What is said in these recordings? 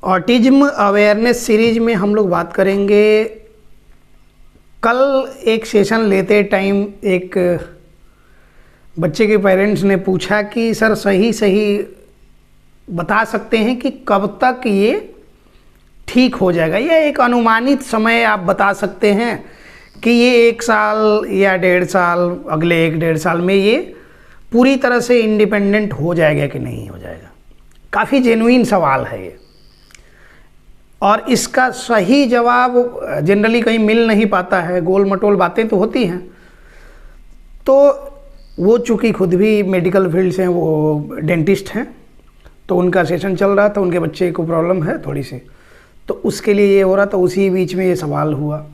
Autism awareness series में हम लोग बात करेंगे। कल एक सेशन लेते टाइम एक बच्चे के पेरेंट्स ने पूछा कि सर सही बता सकते हैं कि कब तक ये ठीक हो जाएगा, या एक अनुमानित समय आप बता सकते हैं कि ये 1 साल या 1.5 साल, अगले 1-1.5 साल में ये पूरी तरह से इंडिपेंडेंट हो जाएगा कि नहीं हो जाएगा। काफ़ी जेन्युइन सवाल है ये, और इसका सही जवाब जनरली कहीं मिल नहीं पाता है। गोल मटोल बातें तो होती हैं। तो वो चूँकि खुद भी मेडिकल फील्ड से हैं, वो डेंटिस्ट हैं, तो उनका सेशन चल रहा था, उनके बच्चे को प्रॉब्लम है थोड़ी सी, तो उसके लिए ये हो रहा था। उसी बीच में ये सवाल हुआ।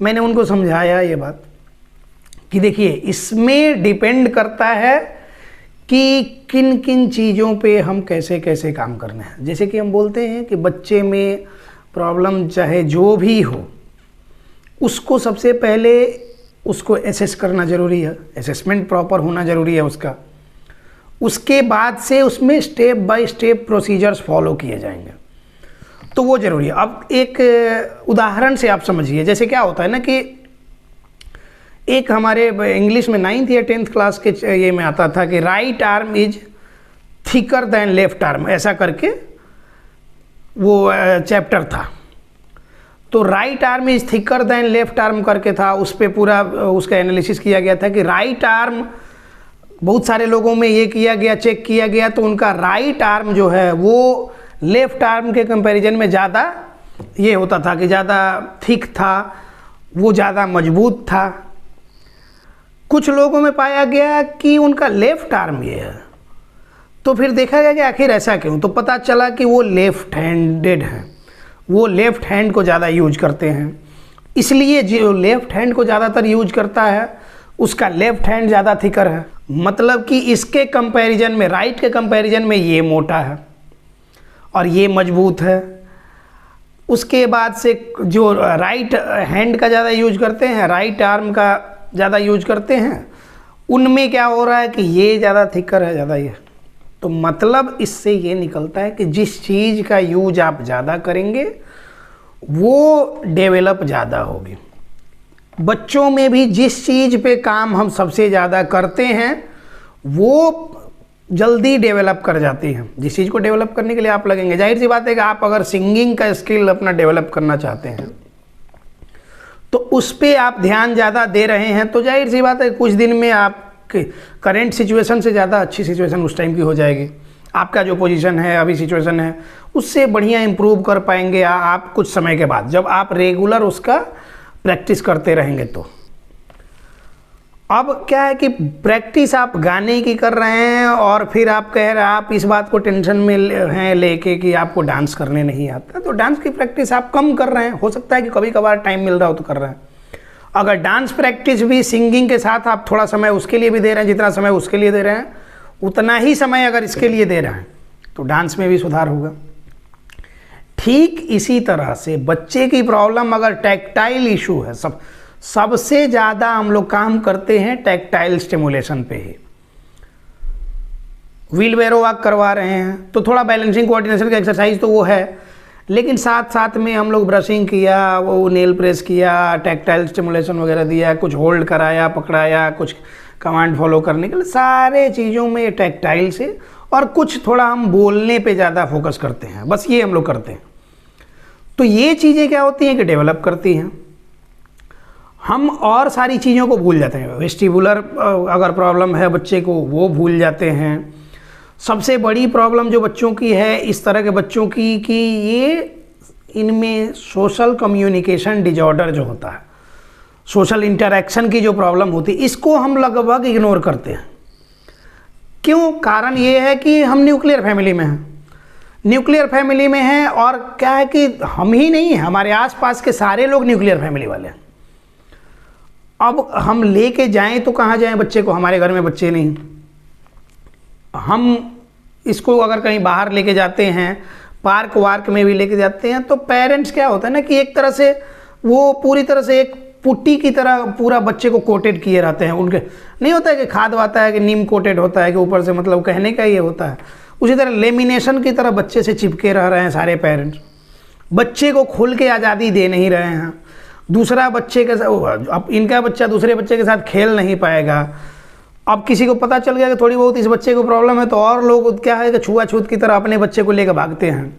मैंने उनको समझाया ये बात कि देखिए, इसमें डिपेंड करता है कि किन किन चीज़ों पे हम कैसे कैसे काम करना है। जैसे कि हम बोलते हैं कि बच्चे में प्रॉब्लम चाहे जो भी हो, उसको सबसे पहले उसको एसेस करना ज़रूरी है, असेसमेंट प्रॉपर होना ज़रूरी है उसका। उसके बाद से उसमें step by step procedures follow किए जाएंगे, तो वो ज़रूरी है। अब एक उदाहरण से आप समझिए, जैसे क्या होता है ना कि एक हमारे इंग्लिश में 9th या 10th क्लास के ये में आता था कि right arm is thicker than left arm, ऐसा करके वो चैप्टर था। तो right arm is thicker than left arm करके था, उस पर पूरा उसका एनालिसिस किया गया था कि राइट आर्म बहुत सारे लोगों में ये किया गया, चेक किया गया, तो उनका राइट आर्म जो है वो लेफ्ट आर्म के कंपैरिजन में ज़्यादा ये होता था कि ज़्यादा थिक था, वो ज़्यादा मजबूत था। कुछ लोगों में पाया गया कि उनका लेफ्ट आर्म ये है, तो फिर देखा गया कि आखिर ऐसा क्यों। तो पता चला कि वो लेफ्ट हैंडेड हैं, वो लेफ्ट हैंड को ज़्यादा यूज करते हैं। इसलिए जो लेफ्ट हैंड को ज़्यादातर यूज करता है उसका लेफ्ट हैंड ज़्यादा थिकर है। मतलब कि इसके कंपैरिजन में, राइट के कंपैरिजन में ये मोटा है और ये मजबूत है। उसके बाद से जो राइट हैंड का ज़्यादा यूज करते हैं, राइट आर्म का ज़्यादा यूज करते हैं, उनमें क्या हो रहा है कि ये ज़्यादा थिकर है, ज़्यादा ये। तो मतलब इससे ये निकलता है कि जिस चीज़ का यूज आप ज़्यादा करेंगे वो डेवलप ज़्यादा होगी। बच्चों में भी जिस चीज़ पे काम हम सबसे ज़्यादा करते हैं वो जल्दी डेवलप कर जाती हैं। जिस चीज़ को डेवलप करने के लिए आप लगेंगे, जाहिर सी बात है कि आप अगर सिंगिंग का स्किल अपना डेवलप करना चाहते हैं तो उस पर आप ध्यान ज़्यादा दे रहे हैं, तो जाहिर सी बात है कुछ दिन में आपके करेंट सिचुएशन से ज़्यादा अच्छी सिचुएशन उस टाइम की हो जाएगी। आपका जो पोजीशन है, अभी सिचुएशन है, उससे बढ़िया इम्प्रूव कर पाएंगे आप कुछ समय के बाद, जब आप रेगुलर उसका प्रैक्टिस करते रहेंगे। तो अब क्या है कि प्रैक्टिस आप गाने की कर रहे हैं और फिर आप कह रहे हैं, आप इस बात को टेंशन में हैं लेके कि आपको डांस करने नहीं आता, तो डांस की प्रैक्टिस आप कम कर रहे हैं। हो सकता है कि कभी कभार टाइम मिल रहा हो तो कर रहे हैं। अगर डांस प्रैक्टिस भी सिंगिंग के साथ आप थोड़ा समय उसके लिए भी दे रहे हैं, जितना समय उसके लिए दे रहे हैं उतना ही समय अगर इसके लिए दे रहे हैं, तो डांस में भी सुधार होगा। ठीक इसी तरह से बच्चे की प्रॉब्लम अगर टैक्टाइल इशू है, सबसे ज़्यादा हम लोग काम करते हैं टैक्टाइल स्टिमुलेशन पे ही। व्हील बैरो वॉक करवा रहे हैं तो थोड़ा बैलेंसिंग कोऑर्डिनेशन का एक्सरसाइज तो वो है, लेकिन साथ साथ में हम लोग ब्रशिंग किया, वो नेल प्रेस किया, टैक्टाइल स्टिमुलेशन वगैरह दिया, कुछ होल्ड कराया, पकड़ाया, कुछ कमांड फॉलो करने के लिए, सारे चीज़ों में टैक्टाइल से, और कुछ थोड़ा हम बोलने पे ज़्यादा फोकस करते हैं। बस ये हम लोग करते हैं। तो ये चीज़ें क्या होती हैं कि डेवलप करती हैं। हम और सारी चीज़ों को भूल जाते हैं। वेस्टिबुलर अगर प्रॉब्लम है बच्चे को, वो भूल जाते हैं। सबसे बड़ी प्रॉब्लम जो बच्चों की है, इस तरह के बच्चों की, कि ये इनमें सोशल कम्युनिकेशन डिजॉर्डर जो होता है, सोशल इंटरेक्शन की जो प्रॉब्लम होती है, इसको हम लगभग इग्नोर करते हैं। क्यों? कारण ये है कि हम न्यूक्लियर फैमिली में हैं। न्यूक्लियर फैमिली में हैं, और क्या है कि हम ही नहीं, हमारे आसपास के सारे लोग न्यूक्लियर फैमिली वाले हैं। अब हम लेके जाएं तो कहाँ जाएं बच्चे को? हमारे घर में बच्चे नहीं। हम इसको अगर कहीं बाहर लेके जाते हैं, पार्क वार्क में भी लेके जाते हैं, तो पेरेंट्स क्या होता है ना कि एक तरह से वो पूरी तरह से एक पुट्टी की तरह पूरा बच्चे को कोटेड किए रहते हैं। उनके नहीं होता है कि खाद आता है कि नीम कोटेड होता है कि ऊपर से, मतलब कहने का ये होता है, उसी तरह लेमिनेशन की तरह बच्चे से चिपके रह रहे हैं सारे पेरेंट्स, बच्चे को खुल के आज़ादी दे नहीं रहे हैं। दूसरा बच्चे के साथ, अब इनका बच्चा दूसरे बच्चे के साथ खेल नहीं पाएगा। अब किसी को पता चल गया कि थोड़ी बहुत इस बच्चे को प्रॉब्लम है, तो और लोग क्या है कि छुआछूत की तरह अपने बच्चे को लेकर भागते हैं।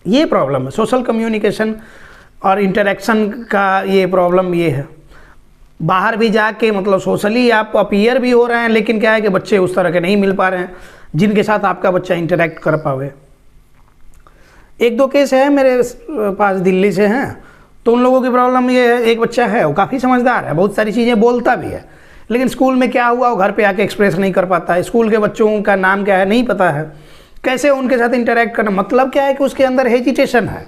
ये प्रॉब्लम है, सोशल कम्युनिकेशन और इंटरेक्शन का ये प्रॉब्लम ये है। बाहर भी जाके मतलब सोशली आप अपीयर भी हो रहे हैं, लेकिन क्या है कि बच्चे उस तरह के नहीं मिल पा रहे हैं जिनके साथ आपका बच्चा इंटरेक्ट कर पावे। एक दो केस है मेरे पास दिल्ली से हैं, तो उन लोगों की प्रॉब्लम ये है, एक बच्चा है वो काफ़ी समझदार है, बहुत सारी चीज़ें बोलता भी है, लेकिन स्कूल में क्या हुआ वो घर पे आके एक्सप्रेस नहीं कर पाता है। स्कूल के बच्चों का नाम क्या है नहीं पता है, कैसे उनके साथ इंटरेक्ट करना, मतलब क्या है कि उसके अंदर हेजिटेशन है,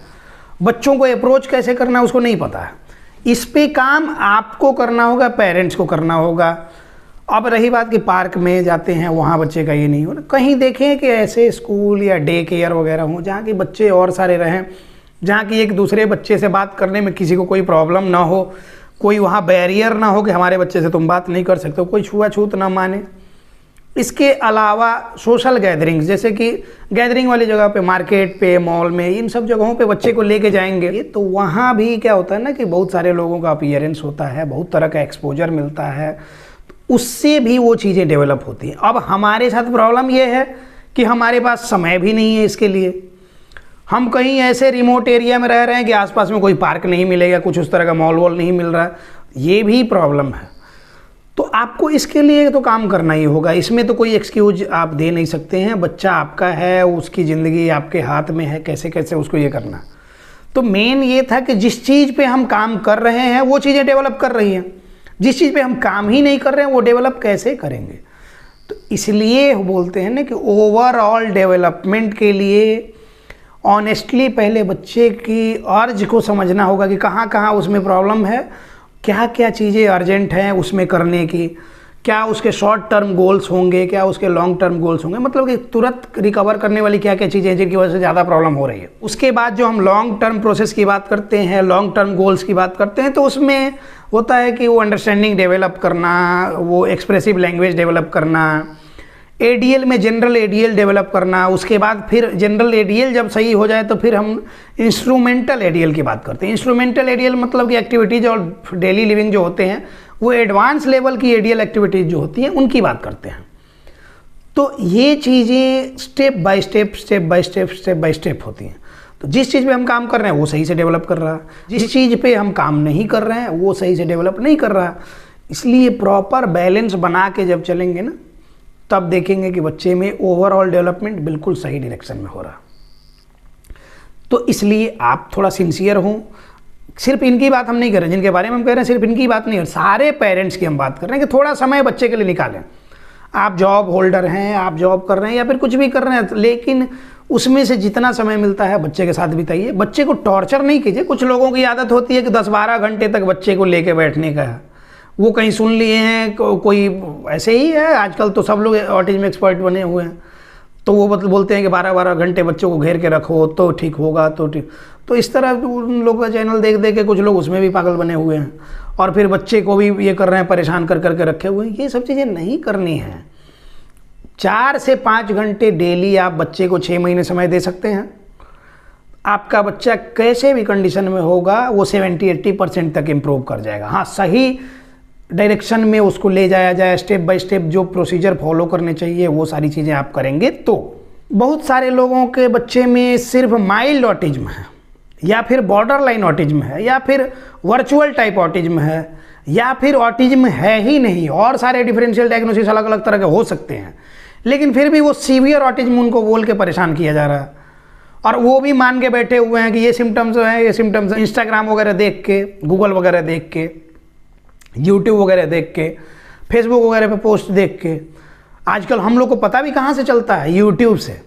बच्चों को अप्रोच कैसे करना है उसको नहीं पता है। इस पे काम आपको करना होगा, पेरेंट्स को करना होगा। अब रही बात कि पार्क में जाते हैं वहाँ बच्चे का ये नहीं हो, कहीं देखें कि ऐसे स्कूल या डे केयर वगैरह हो जहाँ के बच्चे और सारे रहें, जहाँ की एक दूसरे बच्चे से बात करने में किसी को कोई प्रॉब्लम ना हो, कोई वहाँ बैरियर ना हो कि हमारे बच्चे से तुम बात नहीं कर सकते हो, कोई छुआछूत ना माने। इसके अलावा सोशल गैदरिंग्स, जैसे कि गैदरिंग वाली जगह पे, मार्केट पे, मॉल में, इन सब जगहों पे बच्चे को लेके जाएंगे तो वहाँ भी क्या होता है ना कि बहुत सारे लोगों का अपीयरेंस होता है, बहुत तरह का एक्सपोजर मिलता है, उससे भी वो चीज़ें डेवलप होती हैं। अब हमारे साथ प्रॉब्लम ये है कि हमारे पास समय भी नहीं है इसके लिए। हम कहीं ऐसे रिमोट एरिया में रह रहे हैं कि आसपास में कोई पार्क नहीं मिलेगा, कुछ उस तरह का मॉल वॉल नहीं मिल रहा है, ये भी प्रॉब्लम है। तो आपको इसके लिए तो काम करना ही होगा, इसमें तो कोई एक्सक्यूज आप दे नहीं सकते हैं। बच्चा आपका है, उसकी ज़िंदगी आपके हाथ में है, कैसे कैसे उसको ये करना। तो मेन ये था कि जिस चीज़ पे हम काम कर रहे हैं वो चीज़ें डेवलप कर रही हैं, जिस चीज़ पे हम काम ही नहीं कर रहे हैं वो डेवलप कैसे करेंगे। तो इसलिए बोलते हैं ना कि ओवरऑल डेवलपमेंट के लिए ऑनेस्टली पहले बच्चे की अर्ज को समझना होगा कि कहाँ कहाँ उसमें प्रॉब्लम है, क्या क्या चीज़ें अर्जेंट हैं उसमें करने की, क्या उसके शॉर्ट टर्म गोल्स होंगे, क्या उसके लॉन्ग टर्म गोल्स होंगे, मतलब कि तुरंत रिकवर करने वाली क्या क्या चीज़ें हैं जिनकी वजह से ज़्यादा प्रॉब्लम हो रही है। उसके बाद जो हम लॉन्ग टर्म प्रोसेस की बात करते हैं, लॉन्ग टर्म गोल्स की बात करते हैं, तो उसमें होता है कि वो अंडरस्टैंडिंग डेवलप करना, वो एक्सप्रेसिव लैंग्वेज डेवलप करना, एडीएल में जनरल एडीएल डेवलप करना। उसके बाद फिर जनरल एडीएल जब सही हो जाए तो फिर हम इंस्ट्रूमेंटल एडीएल की बात करते हैं। इंस्ट्रूमेंटल एडीएल मतलब कि एक्टिविटीज़ और डेली लिविंग जो होते हैं वो एडवांस लेवल की एडीएल एक्टिविटीज़ जो होती हैं उनकी बात करते हैं। तो ये चीज़ें स्टेप बाय स्टेप होती हैं। तो जिस चीज़ पे हम काम कर रहे हैं वो सही से डेवलप कर रहा है, जिस चीज़ पे हम काम नहीं कर रहे हैं वो सही से डेवलप नहीं कर रहा। इसलिए प्रॉपर बैलेंस बना के जब चलेंगे ना, तब देखेंगे कि बच्चे में ओवरऑल डेवलपमेंट बिल्कुल सही डायरेक्शन में हो रहा। तो इसलिए आप थोड़ा सिंसियर हों। सिर्फ इनकी बात हम नहीं कर रहे, जिनके बारे में हम कह रहे हैं सिर्फ इनकी बात नहीं है, सारे पेरेंट्स की हम बात कर रहे हैं कि थोड़ा समय बच्चे के लिए निकालें। आप जॉब होल्डर हैं, आप जॉब कर रहे हैं या फिर कुछ भी कर रहे हैं, लेकिन उसमें से जितना समय मिलता है बच्चे के साथ बिताइए। बच्चे को टॉर्चर नहीं कीजिए। कुछ लोगों की आदत होती है कि 10-12 घंटे तक बच्चे को लेके बैठने का है, वो कहीं सुन लिए हैं, कोई ऐसे ही है। आजकल तो सब लोग ऑटिज्म एक्सपर्ट बने हुए हैं, तो वो बोलते हैं कि 12-12 घंटे बच्चों को घेर के रखो तो ठीक होगा, तो ठीक। तो इस तरह उन लोगों का चैनल देख देख के कुछ लोग उसमें भी पागल बने हुए हैं और फिर बच्चे को भी ये कर रहे हैं, परेशान कर करके रखे हुए हैं। ये सब चीज़ें नहीं करनी है। 4 से 5 घंटे डेली आप बच्चे को 6 महीने समय दे सकते हैं। आपका बच्चा कैसे भी कंडीशन में होगा वो 70-80% तक इम्प्रूव कर जाएगा। हाँ, सही डायरेक्शन में उसको ले जाया जाए, स्टेप बाय स्टेप जो प्रोसीजर फॉलो करने चाहिए वो सारी चीज़ें आप करेंगे। तो बहुत सारे लोगों के बच्चे में सिर्फ माइल्ड ऑटिज्म है, या फिर बॉर्डर लाइन ऑटिज्म है, या फिर वर्चुअल टाइप ऑटिज्म है, या फिर ऑटिज्म है ही नहीं। और सारे डिफरेंशियल डायग्नोसिस अलग अलग तरह के हो सकते हैं, लेकिन फिर भी वो सीवियर ऑटिज्म उनको बोल के परेशान किया जा रहा है। और वो भी मान के बैठे हुए हैं कि ये सिम्टम्स हैं, ये सिम्टम्स। इंस्टाग्राम वगैरह देख के, गूगल वगैरह देख के, यूट्यूब वगैरह देख के, फेसबुक वगैरह पे पोस्ट देख के, आजकल हम लोग को पता भी कहाँ से चलता है, यूट्यूब से,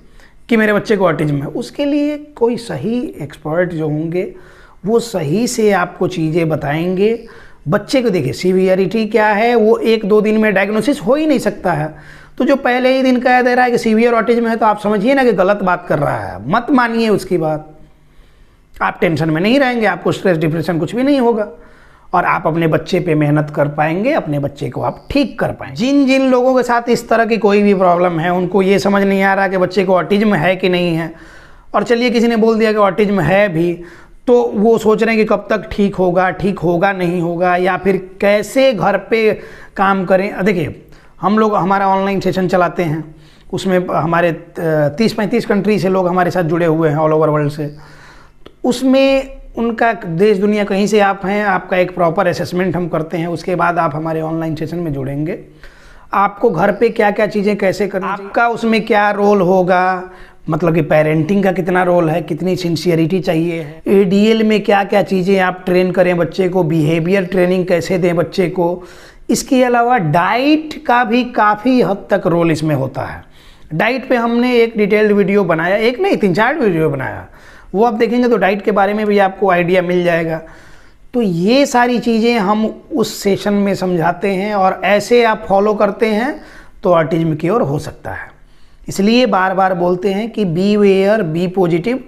कि मेरे बच्चे को ऑटिज्म है। उसके लिए कोई सही एक्सपर्ट जो होंगे वो सही से आपको चीज़ें बताएंगे। बच्चे को देखिए सीवियरिटी क्या है, वो 1-2 दिन में डायग्नोसिस हो ही नहीं सकता है। तो जो पहले ही दिन कह दे रहा है कि सीवियर ऑटिज्म है, तो आप समझिए ना कि गलत बात कर रहा है, मत मानिए उसकी बात। आप टेंशन में नहीं रहेंगे, आपको स्ट्रेस डिप्रेशन कुछ भी नहीं होगा। और आप अपने बच्चे पे मेहनत कर पाएंगे, अपने बच्चे को आप ठीक कर पाएंगे। जिन जिन लोगों के साथ इस तरह की कोई भी प्रॉब्लम है, उनको ये समझ नहीं आ रहा कि बच्चे को ऑटिज्म है कि नहीं है, और चलिए किसी ने बोल दिया कि ऑटिज्म है भी, तो वो सोच रहे हैं कि कब तक ठीक होगा नहीं होगा, या फिर कैसे घर पे काम करें। देखिए, हम लोग हमारा ऑनलाइन सेशन चलाते हैं, उसमें हमारे 30-35 कंट्री से लोग हमारे साथ जुड़े हुए हैं, ऑल ओवर वर्ल्ड से। तो उसमें उनका देश दुनिया कहीं से आप हैं, आपका एक प्रॉपर असेसमेंट हम करते हैं, उसके बाद आप हमारे ऑनलाइन सेशन में जुड़ेंगे। आपको घर पे क्या क्या चीज़ें कैसे करनी, आपका उसमें क्या रोल होगा, मतलब कि पेरेंटिंग का कितना रोल है, कितनी सिंसियरिटी चाहिए है, ADL में क्या क्या चीज़ें आप ट्रेन करें बच्चे को, बिहेवियर ट्रेनिंग कैसे दें बच्चे को। इसके अलावा डाइट का भी काफ़ी हद तक रोल इसमें होता है। डाइट पे हमने एक डिटेल्ड वीडियो बनाया, एक नहीं 3-4 वीडियो बनाया, वो आप देखेंगे तो डाइट के बारे में भी आपको आइडिया मिल जाएगा। तो ये सारी चीज़ें हम उस सेशन में समझाते हैं, और ऐसे आप फॉलो करते हैं तो ऑटिज्म क्योर हो सकता है। इसलिए बार बार बोलते हैं कि be aware, be positive,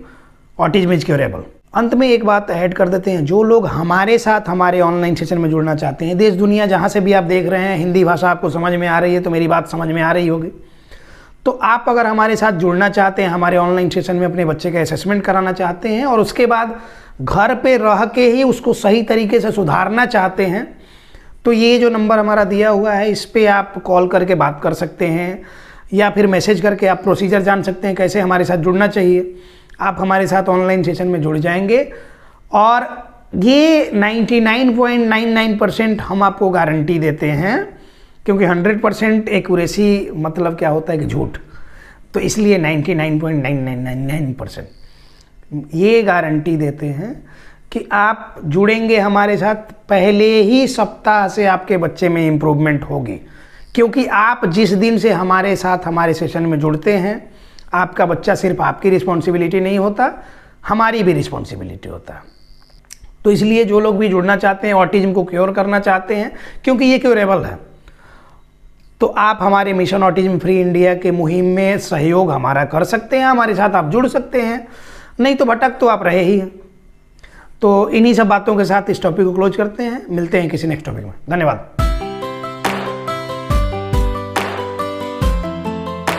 autism is curable. अंत में एक बात ऐड कर देते हैं, जो लोग हमारे साथ हमारे ऑनलाइन सेशन में जुड़ना चाहते हैं, देश दुनिया जहाँ से भी आप देख रहे हैं, हिंदी भाषा आपको समझ में आ रही है तो मेरी बात समझ में आ रही होगी। तो आप अगर हमारे साथ जुड़ना चाहते हैं, हमारे ऑनलाइन सेशन में अपने बच्चे का असेसमेंट कराना चाहते हैं, और उसके बाद घर पे रह के ही उसको सही तरीके से सुधारना चाहते हैं, तो ये जो नंबर हमारा दिया हुआ है, इस पर आप कॉल करके बात कर सकते हैं, या फिर मैसेज करके आप प्रोसीजर जान सकते हैं कैसे हमारे साथ जुड़ना चाहिए। आप हमारे साथ ऑनलाइन सेशन में जुड़ जाएंगे, और ये 99.99% हम आपको गारंटी देते हैं, क्योंकि 100% एक्यूरेसी मतलब क्या होता है कि झूठ, तो इसलिए 99.9999% ये गारंटी देते हैं कि आप जुड़ेंगे हमारे साथ, पहले ही सप्ताह से आपके बच्चे में इम्प्रूवमेंट होगी। क्योंकि आप जिस दिन से हमारे साथ हमारे सेशन में जुड़ते हैं, आपका बच्चा सिर्फ आपकी रिस्पॉन्सिबिलिटी नहीं होता, हमारी भी रिस्पॉन्सिबिलिटी होता है। तो इसलिए जो लोग भी जुड़ना चाहते हैं, ऑटिज्म को क्योर करना चाहते हैं, क्योंकि ये क्योरेबल है, तो आप हमारे मिशन ऑटिज्म फ्री इंडिया के मुहिम में सहयोग हमारा कर सकते हैं, हमारे साथ आप जुड़ सकते हैं। नहीं तो भटक तो आप रहे ही हैं। तो इन्हीं सब बातों के साथ इस टॉपिक को क्लोज करते हैं, मिलते हैं किसी नेक्स्ट टॉपिक में। धन्यवाद।